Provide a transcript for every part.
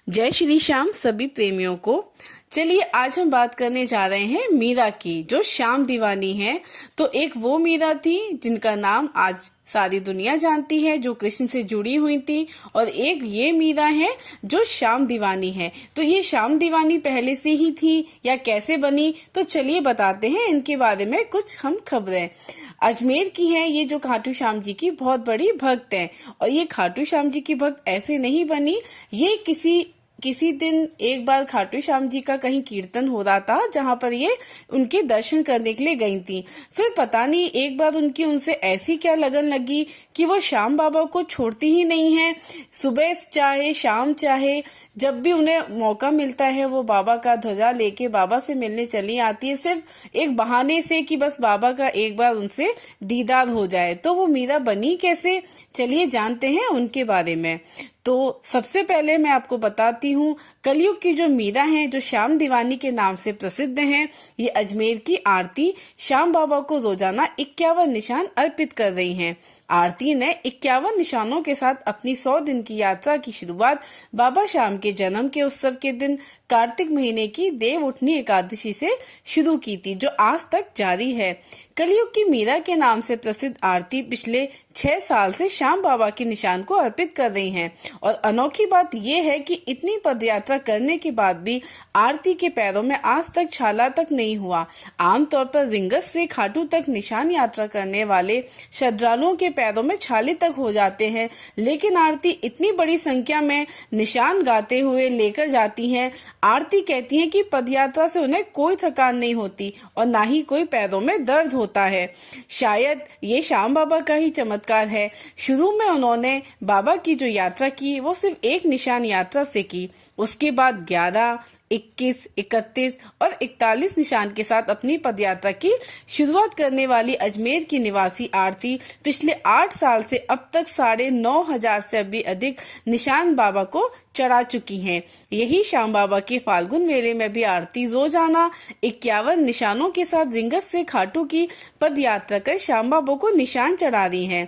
जय श्री श्याम सभी प्रेमियों को। चलिए आज हम बात करने जा रहे हैं मीरा की, जो श्याम दीवानी है। तो एक वो मीरा थी जिनका नाम आज सारी दुनिया जानती है, जो कृष्ण से जुड़ी हुई थी, और एक ये मीरा है जो श्याम दीवानी है। तो ये श्याम दीवानी पहले से ही थी या कैसे बनी, तो चलिए बताते हैं इनके बारे में कुछ हम खबरें। अजमेर की है ये, जो खाटू श्याम जी की बहुत बड़ी भक्त है। और ये खाटू श्याम जी की भक्त ऐसे नहीं बनी, ये किसी दिन एक बार खाटू श्याम जी का कहीं कीर्तन हो रहा था, जहाँ पर ये उनके दर्शन करने के लिए गई थी। फिर पता नहीं एक बार उनसे ऐसी क्या लगन लगी कि वो श्याम बाबा को छोड़ती ही नहीं है। सुबह चाहे शाम चाहे जब भी उन्हें मौका मिलता है, वो बाबा का ध्वजा लेके बाबा से मिलने चली आती है, सिर्फ एक बहाने से कि बस बाबा का एक बार उनसे दीदार हो जाए। तो वो मीरा बनी कैसे, चलिए जानते हैं उनके बारे में। तो सबसे पहले मैं आपको बताती हूँ, कलयुग की जो मीरा हैं, जो श्याम दीवानी के नाम से प्रसिद्ध हैं, ये अजमेर की आरती श्याम बाबा को रोजाना 51 निशान अर्पित कर रही हैं। आरती ने 51 निशानों के साथ अपनी 100 दिन की यात्रा की शुरुआत बाबा श्याम के जन्म के उत्सव के दिन कार्तिक महीने की देव उठनी एकादशी से शुरू की थी, जो आज तक जारी है। कलयुग की मीरा के नाम से प्रसिद्ध आरती पिछले 6 साल से श्याम बाबा के निशान को अर्पित कर रही हैं। और अनोखी बात यह है कि इतनी पदयात्रा करने के बाद भी आरती के पैरों में आज तक छाला तक नहीं हुआ। आमतौर पर रिंगस से खाटू तक निशान यात्रा करने वाले श्रद्धालुओं के पैरों में छाले तक हो जाते हैं, लेकिन आरती इतनी बड़ी संख्या में निशान गाते हुए लेकर जाती हैं। आरती कहती है कि पदयात्रा से उन्हें कोई थकान नहीं होती और ना ही कोई पैरों में दर्द होता है। शायद ये श्याम बाबा का ही चमत्कार है। शुरू में उन्होंने बाबा की जो यात्रा की वो सिर्फ एक निशान यात्रा से की, उसके बाद 11, 21, 31 और 41 निशान के साथ अपनी पदयात्रा की शुरुआत करने वाली अजमेर की निवासी आरती पिछले 8 साल से अब तक 9,500 से भी अधिक निशान बाबा को चढ़ा चुकी हैं। यही श्याम बाबा के फाल्गुन मेले में भी आरती रोजाना 51 निशानों के साथ रिंगस से खाटू की पदयात्रा कर श्याम बाबा को निशान चढ़ा रही हैं।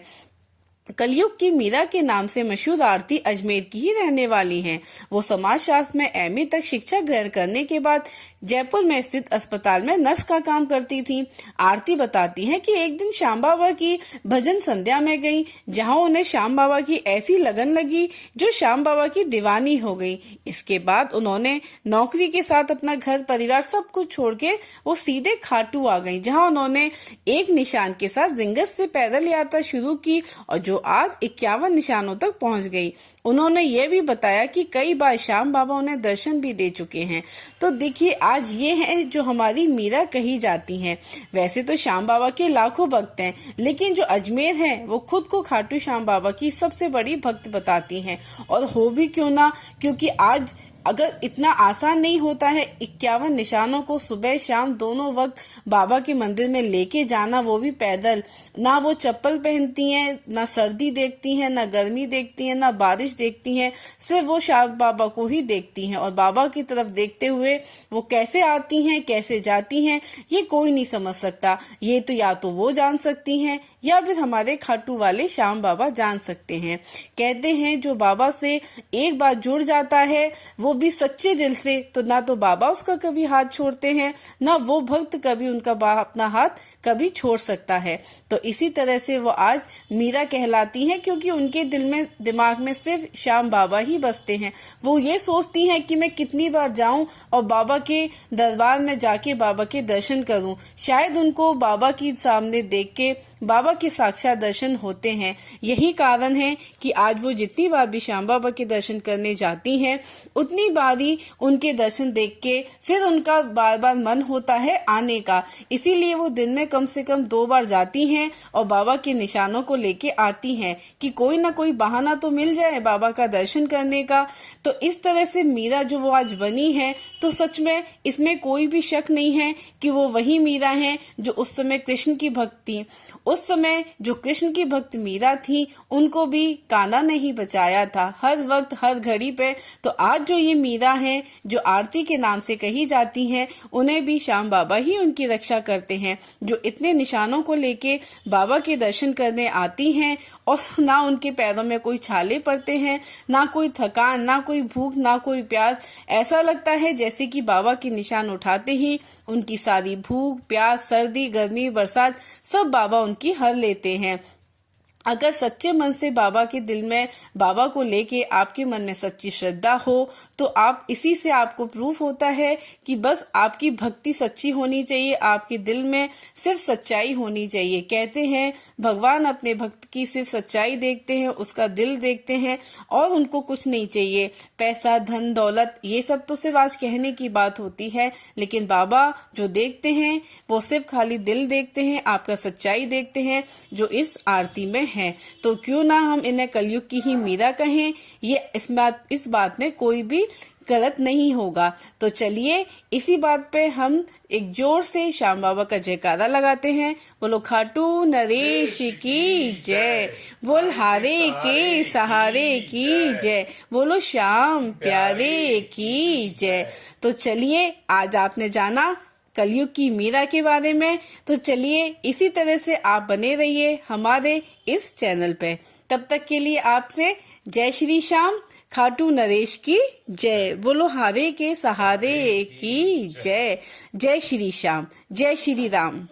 कलयुग की मीरा के नाम से मशहूर आरती अजमेर की ही रहने वाली हैं। वो समाज शास्त्र में एमए तक शिक्षा ग्रहण करने के बाद जयपुर में स्थित अस्पताल में नर्स का काम करती थी। आरती बताती हैं कि एक दिन श्याम बाबा की भजन संध्या में गई, जहां उन्हें श्याम बाबा की ऐसी लगन लगी जो श्याम बाबा की दीवानी हो गई। इसके बाद उन्होंने नौकरी के साथ अपना घर परिवार सब कुछ छोड़ के वो सीधे खाटू आ गई, जहाँ उन्होंने एक निशान के साथ रिंगस से पैदल यात्रा शुरू की और जो आज 51 निशानों तक पहुंच गई। उन्होंने ये भी बताया कि कई बार श्याम बाबा उन्हें दर्शन भी दे चुके हैं। तो देखिए, आज ये है जो हमारी मीरा कही जाती हैं। वैसे तो श्याम बाबा के लाखों भक्त हैं, लेकिन जो अजमेर है वो खुद को खाटू श्याम बाबा की सबसे बड़ी भक्त बताती हैं। और हो भी क्यों ना, क्योंकि आज अगर इतना आसान नहीं होता है 51 निशानों को सुबह शाम दोनों वक्त बाबा के मंदिर में लेके जाना, वो भी पैदल। ना वो चप्पल पहनती हैं, ना सर्दी देखती हैं, ना गर्मी देखती हैं, ना बारिश देखती हैं, सिर्फ वो श्याम बाबा को ही देखती हैं। और बाबा की तरफ देखते हुए वो कैसे आती हैं, कैसे जाती हैं, ये कोई नहीं समझ सकता। ये तो या तो वो जान सकती हैं या फिर हमारे खाटू वाले श्याम बाबा जान सकते हैं। कहते हैं जो बाबा से एक बार जुड़ जाता है वो भी सच्चे दिल से, तो ना तो बाबा उसका कभी हाथ छोड़ते हैं, ना वो भक्त कभी उनका अपना हाथ कभी छोड़ सकता है। तो इसी तरह से वो आज मीरा कहलाती हैं, क्योंकि उनके दिल में दिमाग में सिर्फ श्याम बाबा ही बसते हैं। वो ये सोचती हैं कि मैं कितनी बार जाऊं और बाबा के दरबार में जाके बाबा के दर्शन करूं। शायद उनको बाबा की सामने देख के बाबा के साक्षात दर्शन होते हैं। यही कारण है कि आज वो जितनी बार भी श्याम बाबा के दर्शन करने जाती हैं, उतनी बार ही उनके दर्शन देख के फिर उनका बार बार मन होता है आने का। इसीलिए वो दिन में कम से कम 2 बार जाती हैं और बाबा के निशानों को लेके आती हैं कि कोई ना कोई बहाना तो मिल जाए बाबा का दर्शन करने का। तो इस तरह से मीरा जो वो आज बनी है, तो सच में इसमें कोई भी शक नहीं है कि वो वही मीरा है जो उस समय कृष्ण की भक्त थी। उस समय जो कृष्ण की भक्त मीरा थी, उनको भी कान्हा ने ही बचाया था हर वक्त हर घड़ी पे। तो आज जो ये मीरा हैं जो आरती के नाम से कही जाती हैं, उन्हें भी श्याम बाबा ही उनकी रक्षा करते हैं, जो इतने निशानों को लेके बाबा के दर्शन करने आती हैं और ना उनके पैरों में कोई छाले पड़ते हैं, ना कोई थकान, ना कोई भूख, ना कोई प्यास। ऐसा लगता है जैसे कि बाबा के निशान उठाते ही उनकी सारी भूख, प्यास, सर्दी, गर्मी, बरसात सब बाबा उनकी हर लेते हैं। अगर सच्चे मन से बाबा के दिल में बाबा को लेके आपके मन में सच्ची श्रद्धा हो तो आप इसी से आपको प्रूफ होता है कि बस आपकी भक्ति सच्ची होनी चाहिए, आपके दिल में सिर्फ सच्चाई होनी चाहिए। कहते हैं भगवान अपने भक्त की सिर्फ सच्चाई देखते हैं, उसका दिल देखते हैं और उनको कुछ नहीं चाहिए। पैसा, धन, दौलत ये सब तो सिर्फ आज कहने की बात होती है, लेकिन बाबा जो देखते हैं वो सिर्फ खाली दिल देखते हैं, आपका सच्चाई देखते हैं जो इस आरती में है। तो क्यों ना हम इन्हें कलयुग की ही मीरा कहें, ये इस बात में कोई भी गलत नहीं होगा। तो चलिए इसी बात पे हम एक जोर से श्याम बाबा का जयकारा लगाते हैं। बोलो खाटू नरेश की जय, बोल हारे के सहारे की जय, बोलो श्याम प्यारे की जय। तो चलिए आज आपने जाना कलयुग की मीरा के बारे में, तो चलिए इसी तरह से आप बने रहिए हमारे इस चैनल पे। तब तक के लिए आपसे जय श्री श्याम, खाटू नरेश की जय, बोलो हारे के सहारे की जय। जय श्री श्याम, जय श्री राम।